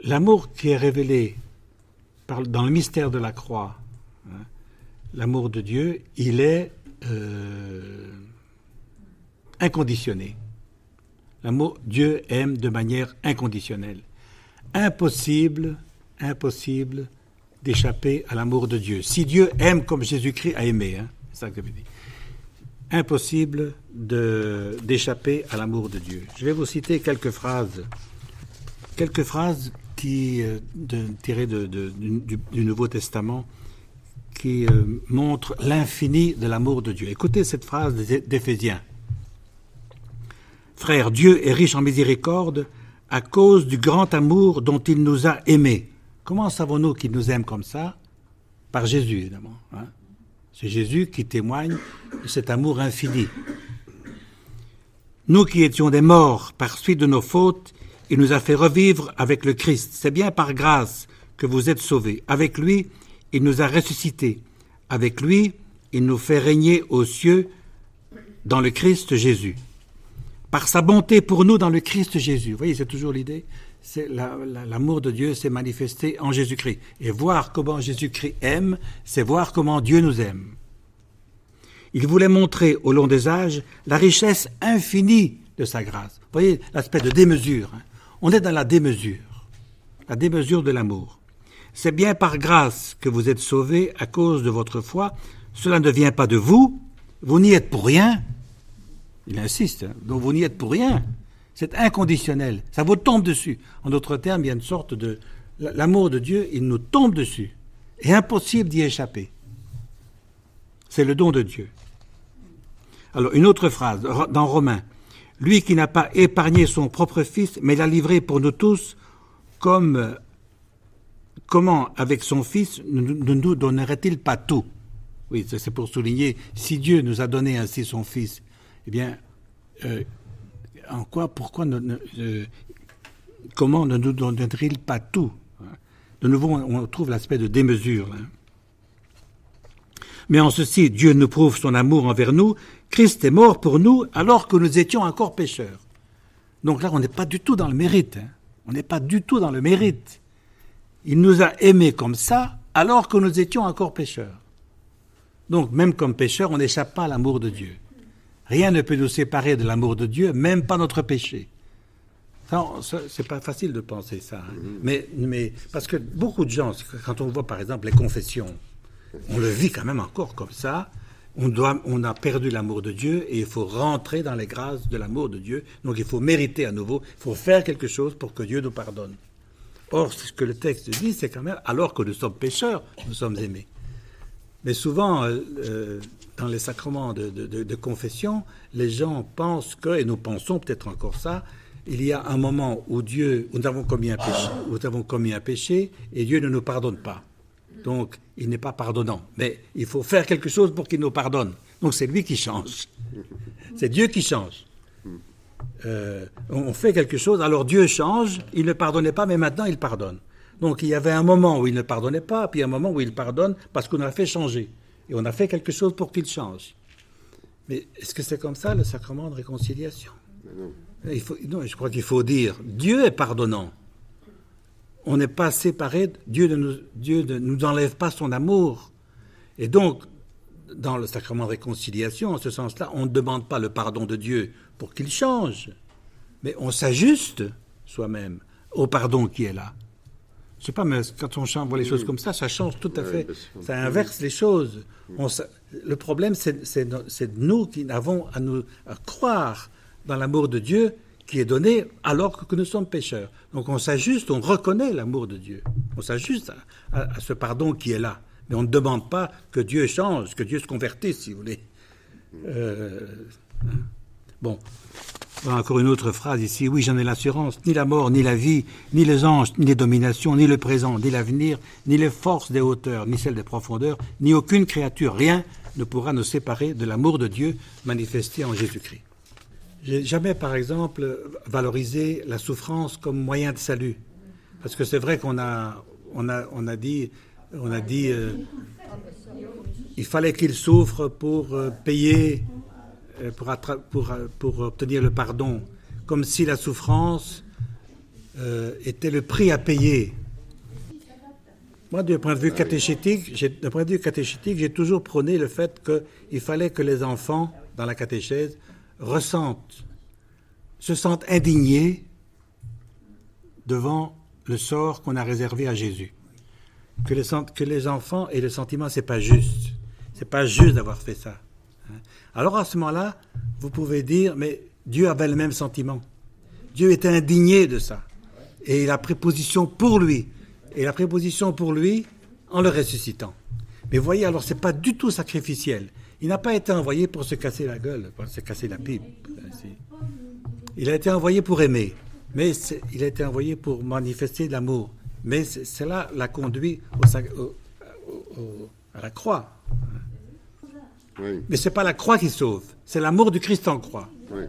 l'amour qui est révélé dans le mystère de la croix, hein, l'amour de Dieu, il est inconditionné. L'amour, Dieu aime de manière inconditionnelle. Impossible d'échapper à l'amour de Dieu. Si Dieu aime comme Jésus-Christ a aimé, hein, c'est ça que je veux dire. Impossible d'échapper à l'amour de Dieu. Je vais vous citer quelques phrases tirées du Nouveau Testament qui montrent l'infini de l'amour de Dieu. Écoutez cette phrase d'Éphésiens. Frères, Dieu est riche en miséricorde à cause du grand amour dont il nous a aimés. Comment savons-nous qu'il nous aime comme ça? Par Jésus, évidemment. Hein? C'est Jésus qui témoigne de cet amour infini. Nous qui étions des morts par suite de nos fautes, il nous a fait revivre avec le Christ. C'est bien par grâce que vous êtes sauvés. Avec lui, il nous a ressuscités. Avec lui, il nous fait régner aux cieux dans le Christ Jésus. Par sa bonté pour nous dans le Christ Jésus. Vous voyez, c'est toujours l'idée. C'est l'amour de Dieu s'est manifesté en Jésus-Christ. Et voir comment Jésus-Christ aime, c'est voir comment Dieu nous aime. Il voulait montrer au long des âges la richesse infinie de sa grâce. Vous voyez l'aspect de démesure. Hein? On est dans la démesure de l'amour. C'est bien par grâce que vous êtes sauvés à cause de votre foi. Cela ne vient pas de vous. Vous n'y êtes pour rien. Il insiste. Hein? Donc vous n'y êtes pour rien. C'est inconditionnel. Ça vous tombe dessus. En d'autres termes, il y a une sorte de... L'amour de Dieu, il nous tombe dessus. Et impossible d'y échapper. C'est le don de Dieu. Alors, une autre phrase, dans Romains. Lui qui n'a pas épargné son propre fils, mais l'a livré pour nous tous, comment, avec son fils, ne nous donnerait-il pas tout? Oui, c'est pour souligner, si Dieu nous a donné ainsi son fils, eh bien... comment ne nous donnerait-il pas tout? De nouveau, on trouve l'aspect de démesure. Hein. Mais en ceci, Dieu nous prouve son amour envers nous. Christ est mort pour nous alors que nous étions encore pécheurs. Donc là, on n'est pas du tout dans le mérite. Hein. On n'est pas du tout dans le mérite. Il nous a aimés comme ça alors que nous étions encore pécheurs. Donc, même comme pécheurs, on n'échappe pas à l'amour de Dieu. Rien ne peut nous séparer de l'amour de Dieu, même pas notre péché. Ça, c'est pas facile de penser ça. Hein. Mais parce que beaucoup de gens, quand on voit par exemple les confessions, on le vit quand même encore comme ça. On a perdu l'amour de Dieu et il faut rentrer dans les grâces de l'amour de Dieu. Donc il faut mériter à nouveau, il faut faire quelque chose pour que Dieu nous pardonne. Or, ce que le texte dit, c'est quand même, alors que nous sommes pécheurs, nous sommes aimés. Mais souvent, dans les sacrements de confession, les gens pensent que, et nous pensons peut-être encore ça, il y a un moment où nous avons commis un péché, et Dieu ne nous pardonne pas. Donc, il n'est pas pardonnant. Mais il faut faire quelque chose pour qu'il nous pardonne. Donc, c'est lui qui change. C'est Dieu qui change. On fait quelque chose, alors Dieu change, il ne pardonnait pas, mais maintenant il pardonne. Donc il y avait un moment où il ne pardonnait pas, puis un moment où il pardonne parce qu'on a fait changer. Et on a fait quelque chose pour qu'il change. Mais est-ce que c'est comme ça le sacrement de réconciliation? Non, je crois qu'il faut dire, Dieu est pardonnant. On n'est pas séparés, Dieu ne nous enlève pas son amour. Et donc, dans le sacrement de réconciliation, en ce sens-là, on ne demande pas le pardon de Dieu pour qu'il change, mais on s'ajuste soi-même au pardon qui est là. Je ne sais pas, mais quand on voit les choses comme ça change tout à fait. Ça inverse les choses. Le problème, c'est nous qui avons à croire dans l'amour de Dieu qui est donné alors que nous sommes pécheurs. Donc on s'ajuste, on reconnaît l'amour de Dieu. On s'ajuste à ce pardon qui est là. Mais on ne demande pas que Dieu change, que Dieu se convertisse, si vous voulez. Bon. Voilà encore une autre phrase ici. Oui, j'en ai l'assurance. Ni la mort, ni la vie, ni les anges, ni les dominations, ni le présent, ni l'avenir, ni les forces des hauteurs, ni celles des profondeurs, ni aucune créature, rien ne pourra nous séparer de l'amour de Dieu manifesté en Jésus-Christ. J'ai jamais, par exemple, valorisé la souffrance comme moyen de salut. Parce que c'est vrai qu'on a dit il fallait qu'il souffre pour payer, pour obtenir le pardon, comme si la souffrance était le prix à payer. Moi, d'un point de vue catéchétique, j'ai toujours prôné le fait qu'il fallait que les enfants, dans la catéchèse, se sentent indignés devant le sort qu'on a réservé à Jésus. Que les enfants aient le sentiment, c'est pas juste. C'est pas juste d'avoir fait ça. Alors à ce moment-là, vous pouvez dire, mais Dieu avait le même sentiment. Dieu était indigné de ça. Et il a pris position pour lui. Et il a pris position pour lui en le ressuscitant. Mais voyez, alors c'est pas du tout sacrificiel. Il n'a pas été envoyé pour se casser la gueule, pour se casser la pipe. Il a été envoyé pour aimer. Mais il a été envoyé pour manifester l'amour. Mais cela l'a conduit à la croix. Oui. Mais ce n'est pas la croix qui sauve, c'est l'amour du Christ en croix. Oui.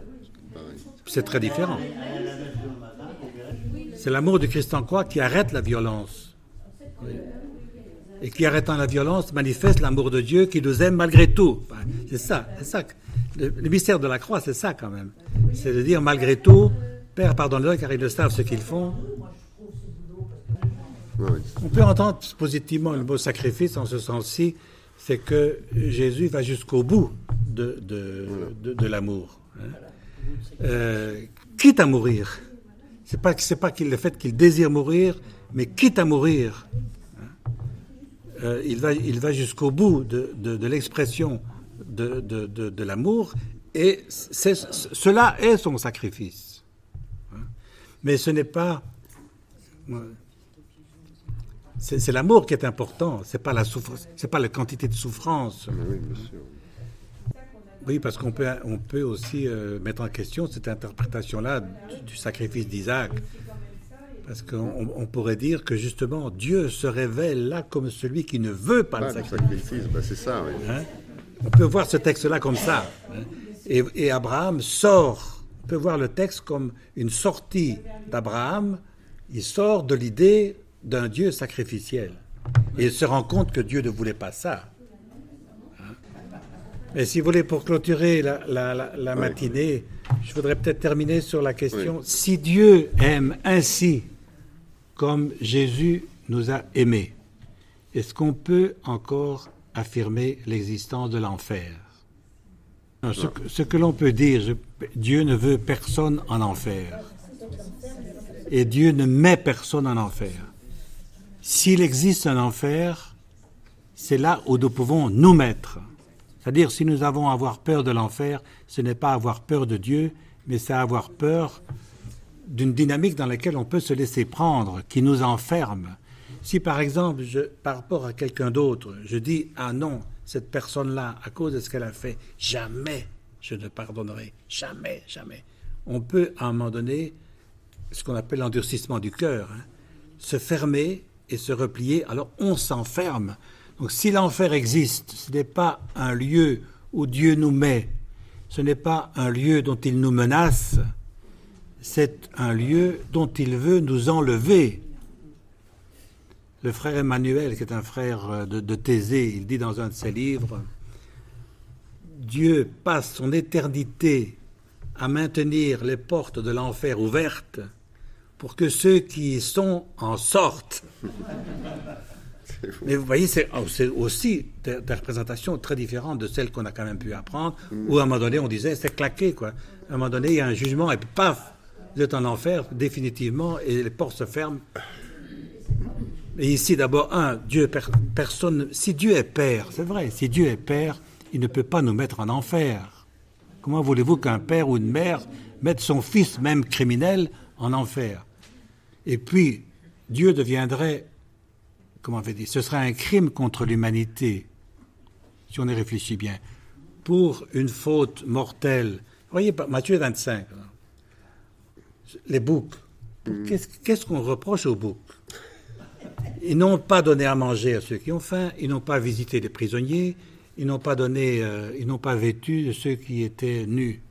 C'est très différent. C'est l'amour du Christ en croix qui arrête la violence. Oui. Et qui, arrêtant la violence, manifeste l'amour de Dieu qui nous aime malgré tout. Enfin, c'est ça. Le mystère de la croix, c'est ça quand même. C'est de dire malgré tout, Père, pardonne-leur car ils ne savent ce qu'ils font. Oui. On peut entendre positivement le mot sacrifice en ce sens-ci, c'est que Jésus va jusqu'au bout de l'amour. Quitte à mourir. C'est pas le fait qu'il désire mourir, mais quitte à mourir. Il va jusqu'au bout de l'expression de l'amour, et cela est son sacrifice. Mais ce n'est pas... C'est l'amour qui est important, c'est pas la souffrance, c'est pas la quantité de souffrance. Oui, bien sûr. Oui, parce qu'on peut aussi mettre en question cette interprétation-là du sacrifice d'Isaac. Parce qu'on pourrait dire que justement, Dieu se révèle là comme celui qui ne veut pas le sacrifice. C'est ça, oui. Hein? On peut voir ce texte-là comme ça. Hein? Et Abraham sort, on peut voir le texte comme une sortie d'Abraham. Il sort de l'idée d'un Dieu sacrificiel. Et il se rend compte que Dieu ne voulait pas ça. Et si vous voulez, pour clôturer la matinée, je voudrais peut-être terminer sur la question, si Dieu aime ainsi comme Jésus nous a aimés, est-ce qu'on peut encore affirmer l'existence de l'enfer? Ce que l'on peut dire, Dieu ne veut personne en enfer. Et Dieu ne met personne en enfer. S'il existe un enfer, c'est là où nous pouvons nous mettre. C'est-à-dire, si nous avons à avoir peur de l'enfer, ce n'est pas avoir peur de Dieu, mais c'est avoir peur d'une dynamique dans laquelle on peut se laisser prendre, qui nous enferme. Si, par exemple, par rapport à quelqu'un d'autre, je dis « Ah non, cette personne-là, à cause de ce qu'elle a fait, jamais je ne pardonnerai. Jamais, jamais. » On peut, à un moment donné, ce qu'on appelle l'endurcissement du cœur, se fermer et se replier, alors on s'enferme. Donc si l'enfer existe, ce n'est pas un lieu où Dieu nous met, ce n'est pas un lieu dont il nous menace, c'est un lieu dont il veut nous enlever. Le frère Emmanuel, qui est un frère de Thésée, il dit dans un de ses livres, Dieu passe son éternité à maintenir les portes de l'enfer ouvertes pour que ceux qui y sont en sortent. Mais vous voyez, c'est aussi des représentations très différentes de celles qu'on a quand même pu apprendre, où à un moment donné, on disait, c'est claqué, quoi. À un moment donné, il y a un jugement, et puis paf, vous êtes en enfer, définitivement, et les portes se ferment. Et ici, d'abord, personne, si Dieu est Père, c'est vrai, si Dieu est Père, il ne peut pas nous mettre en enfer. Comment voulez-vous qu'un père ou une mère mette son fils, même criminel, en enfer? Et puis, Dieu deviendrait... Comment on fait dire, ce serait un crime contre l'humanité, si on y réfléchit bien, pour une faute mortelle. Voyez, Matthieu 25, les boucs. Qu'est-ce qu'on reproche aux boucs? Ils n'ont pas donné à manger à ceux qui ont faim, ils n'ont pas visité les prisonniers, ils n'ont pas vêtu de ceux qui étaient nus.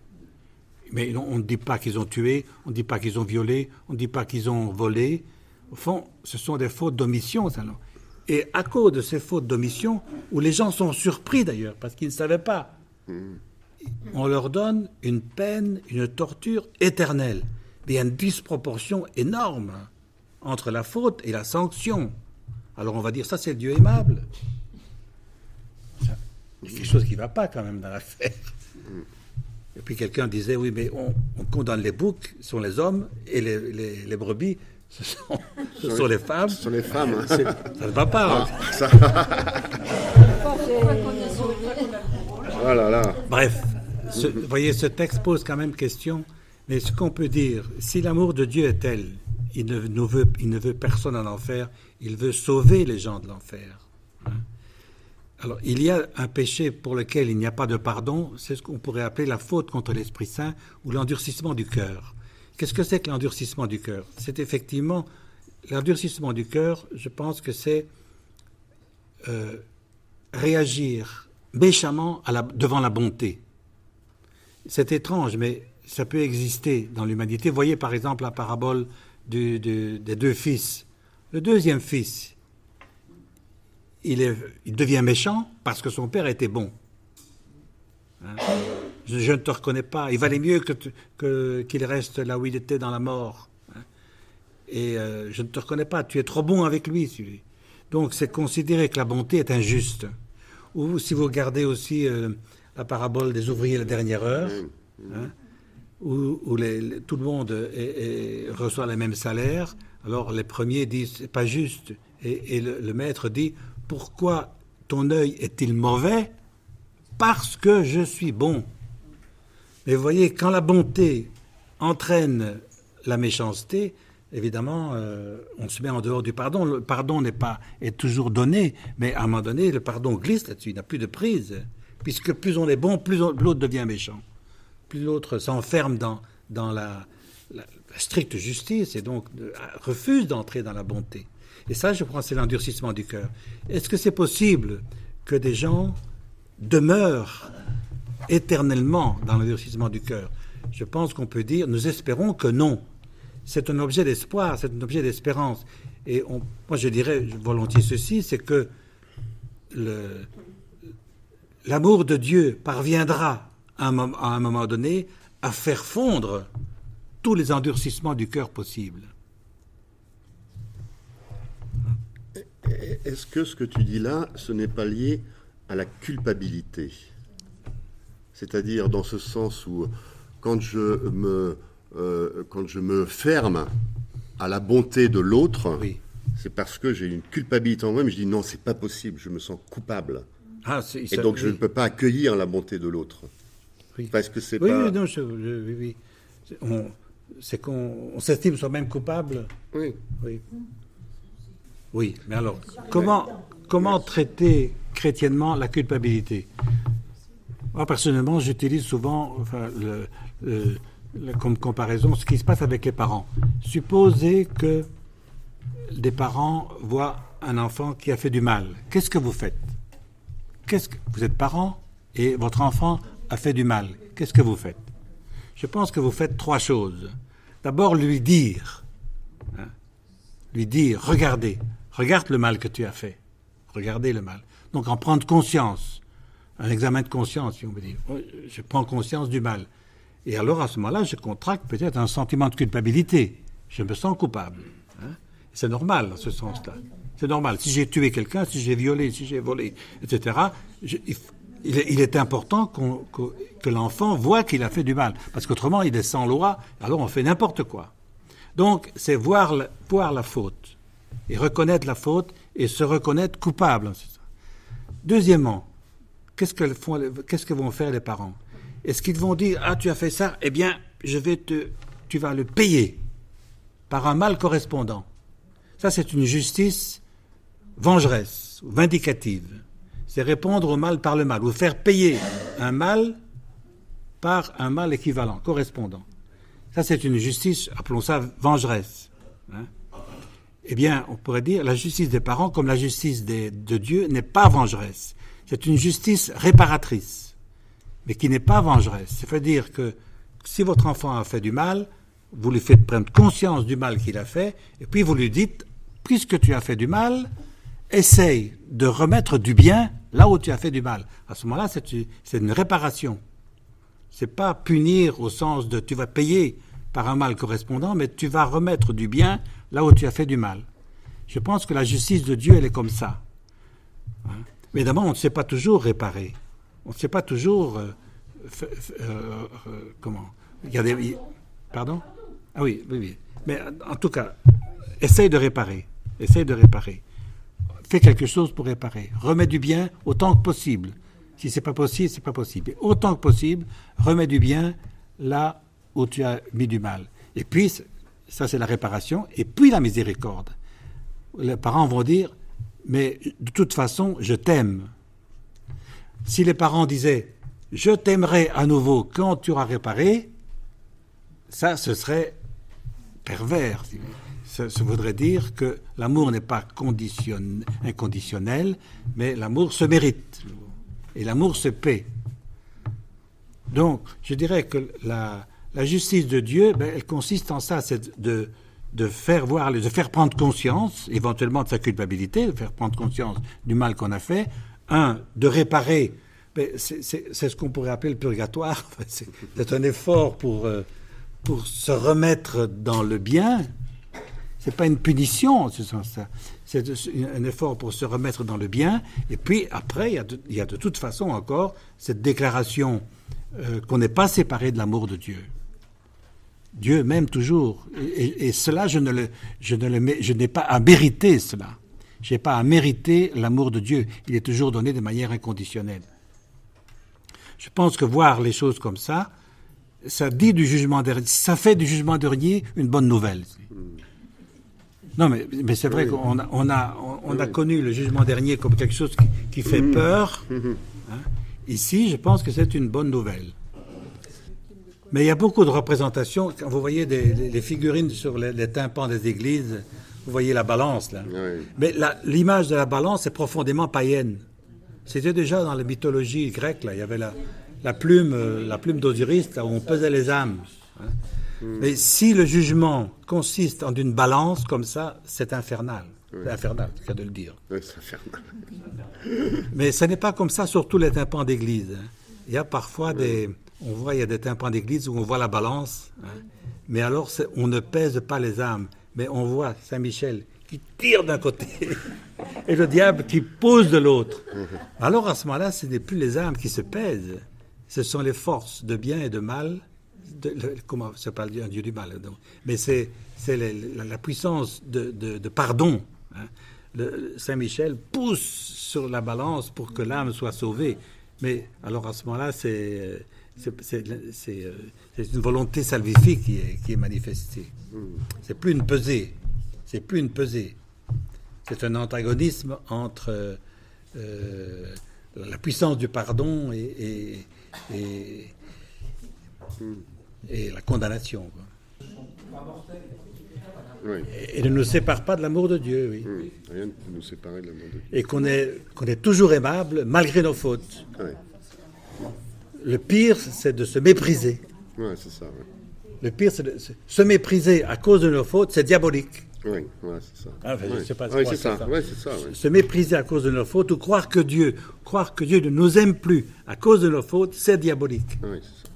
Mais on ne dit pas qu'ils ont tué, on ne dit pas qu'ils ont violé, on ne dit pas qu'ils ont volé. Au fond, ce sont des fautes d'omission. Et à cause de ces fautes d'omission, où les gens sont surpris d'ailleurs, parce qu'ils ne savaient pas, on leur donne une peine, une torture éternelle. il y a une disproportion énorme entre la faute et la sanction. Alors on va dire, ça c'est le Dieu aimable. Il y a quelque chose qui ne va pas quand même dans l'affaire. Et puis quelqu'un disait, oui, mais on condamne les boucs, ce sont les hommes, et les brebis, ce sont les femmes. Ce sont les femmes. Hein. Ça ne va pas. Ah, ça... oh là là. Bref, vous voyez, ce texte pose quand même question. Mais ce qu'on peut dire, si l'amour de Dieu est tel, il ne veut personne en enfer, il veut sauver les gens de l'enfer. Hein? Alors, il y a un péché pour lequel il n'y a pas de pardon, c'est ce qu'on pourrait appeler la faute contre l'Esprit Saint ou l'endurcissement du cœur. Qu'est-ce que c'est que l'endurcissement du cœur? C'est effectivement, l'endurcissement du cœur, je pense que c'est réagir méchamment devant la bonté. C'est étrange, mais ça peut exister dans l'humanité. Vous voyez par exemple la parabole des deux fils. Le deuxième fils, il devient méchant parce que son père était bon. Hein? Je ne te reconnais pas. Il valait mieux qu'il reste là où il était dans la mort. Hein? Et je ne te reconnais pas. Tu es trop bon avec lui, celui. Donc c'est considérer que la bonté est injuste. Ou si vous regardez aussi la parabole des ouvriers à la dernière heure, hein, où tout le monde reçoit le même salaire, alors les premiers disent c'est pas juste. Et le maître dit pourquoi ton œil est-il mauvais? Parce que je suis bon. Mais vous voyez, quand la bonté entraîne la méchanceté, évidemment, on se met en dehors du pardon. Le pardon est toujours donné, mais à un moment donné, le pardon glisse là-dessus, il n'a plus de prise. Puisque plus on est bon, plus l'autre devient méchant. Plus l'autre s'enferme dans la stricte justice et donc refuse d'entrer dans la bonté. Et ça, je crois, c'est l'endurcissement du cœur. Est-ce que c'est possible que des gens demeurent éternellement dans l'endurcissement du cœur? Je pense qu'on peut dire, nous espérons que non. C'est un objet d'espoir, c'est un objet d'espérance. Et moi, je dirais volontiers ceci, c'est que l'amour de Dieu parviendra à un moment donné à faire fondre tous les endurcissements du cœur possibles. Est-ce que ce que tu dis là, ce n'est pas lié à la culpabilité? C'est-à-dire dans ce sens où quand je me ferme à la bonté de l'autre, oui, c'est parce que j'ai une culpabilité en moi, mais je dis non, c'est pas possible, je me sens coupable. Et donc je ne peux pas accueillir la bonté de l'autre. Oui. Parce que c'est oui, pas... Oui, non, oui. C'est qu'on s'estime soi-même coupable. Oui. Oui. Oui, mais alors, comment traiter chrétiennement la culpabilité? Moi, personnellement, j'utilise souvent comme comparaison ce qui se passe avec les parents. Supposez que des parents voient un enfant qui a fait du mal. Qu'est-ce que vous faites? Vous êtes parent et votre enfant a fait du mal. Qu'est-ce que vous faites? Je pense que vous faites trois choses. D'abord, lui dire, regarde le mal que tu as fait. Regardez le mal. Donc, en prendre conscience. Un examen de conscience, si on veut dire. Je prends conscience du mal. Et alors, à ce moment-là, je contracte peut-être un sentiment de culpabilité. Je me sens coupable. C'est normal, dans ce sens-là. C'est normal. Si j'ai tué quelqu'un, si j'ai violé, si j'ai volé, etc., il est important que l'enfant voit qu'il a fait du mal. Parce qu'autrement, il est sans loi, alors on fait n'importe quoi. Donc, c'est voir la faute, et reconnaître la faute, et se reconnaître coupable. Deuxièmement, qu'est-ce que vont faire les parents? Est-ce qu'ils vont dire, ah, tu as fait ça, eh bien, tu vas le payer par un mal correspondant? Ça, c'est une justice vengeresse, vindicative. C'est répondre au mal par le mal, ou faire payer un mal par un mal équivalent, correspondant. Ça, c'est une justice, appelons ça vengeresse. Eh bien, on pourrait dire, la justice des parents, comme la justice de Dieu, n'est pas vengeresse. C'est une justice réparatrice, mais qui n'est pas vengeresse. C'est-à-dire que si votre enfant a fait du mal, vous lui faites prendre conscience du mal qu'il a fait, et puis vous lui dites, puisque tu as fait du mal, essaye de remettre du bien là où tu as fait du mal. À ce moment-là, c'est une réparation. C'est pas punir au sens de tu vas payer par un mal correspondant, mais tu vas remettre du bien là où tu as fait du mal. Je pense que la justice de Dieu, elle est comme ça. Hein? Évidemment, on ne sait pas toujours réparer. On ne sait pas toujours... comment il y a des... Pardon? Ah oui, oui, oui. Mais en tout cas, essaye de réparer. Essaye de réparer. Fais quelque chose pour réparer. Remets du bien autant que possible. Si ce n'est pas possible, c'est pas possible. Et autant que possible, remets du bien là où tu as mis du mal. Et puis, ça c'est la réparation. Et puis la miséricorde. Les parents vont dire, mais de toute façon, je t'aime. Si les parents disaient, je t'aimerai à nouveau quand tu auras réparé, ça, ce serait pervers. Ça voudrait dire que l'amour n'est pas inconditionnel, mais l'amour se mérite. Et l'amour se paie. Donc, je dirais que la justice de Dieu, elle consiste en ça, c'est de faire voir, de faire prendre conscience, éventuellement de sa culpabilité, de faire prendre conscience du mal qu'on a fait. De réparer. C'est ce qu'on pourrait appeler le purgatoire. C'est un effort pour se remettre dans le bien. C'est pas une punition, c'est un effort pour se remettre dans le bien. Et puis après, il y a de toute façon encore cette déclaration qu'on n'est pas séparé de l'amour de Dieu. Dieu m'aime toujours. Et cela, je n'ai pas à mériter cela. Je n'ai pas à mériter l'amour de Dieu. Il est toujours donné de manière inconditionnelle. Je pense que voir les choses comme ça, ça dit du jugement dernier. Ça fait du jugement dernier une bonne nouvelle. Non, mais c'est vrai qu'on a connu le jugement dernier comme quelque chose qui fait peur. Hein. Ici, je pense que c'est une bonne nouvelle. Mais il y a beaucoup de représentations. Quand vous voyez les figurines sur les tympans des églises, vous voyez la balance, là. Oui. Mais l'image de la balance est profondément païenne. C'était déjà dans la mythologie grecque, là. Il y avait la plume d'Osiris, là, où on pesait les âmes. Hein. Mais si le jugement consiste en une balance comme ça, c'est infernal. Oui. C'est infernal, c'est le cas de le dire. Oui, c'est infernal. Mais ce n'est pas comme ça sur tous les tympans d'église. Hein. Il y a parfois il y a des tympans d'église où on voit la balance. Hein. Mais alors, on ne pèse pas les âmes. Mais on voit Saint-Michel qui tire d'un côté et le diable qui pose de l'autre. Alors, à ce moment-là, ce n'est plus les âmes qui se pèsent. Ce sont les forces de bien et de mal. Comment c'est pas un dieu du mal, donc. Mais c'est la puissance de pardon. Hein. Saint-Michel pousse sur la balance pour que l'âme soit sauvée. Mais alors à ce moment-là, c'est une volonté salvifique qui est manifestée. C'est plus une pesée. C'est plus une pesée. C'est un antagonisme entre la puissance du pardon et la condamnation. Quoi. Oui. Et ne nous sépare pas de l'amour de Dieu, oui. Rien ne nous sépare de l'amour de Dieu. Et qu'on est toujours aimable malgré nos fautes. Oui. Le pire, c'est de se mépriser. Oui, c'est ça. Ouais. Le pire, c'est de se mépriser à cause de nos fautes, c'est diabolique. Oui, ouais, c'est ça. Ah, enfin, je ne sais pas. Oui, c'est ça. Ouais, c'est ça. Ouais. Se mépriser à cause de nos fautes ou croire que Dieu ne nous aime plus à cause de nos fautes, c'est diabolique. Oui, c'est ça.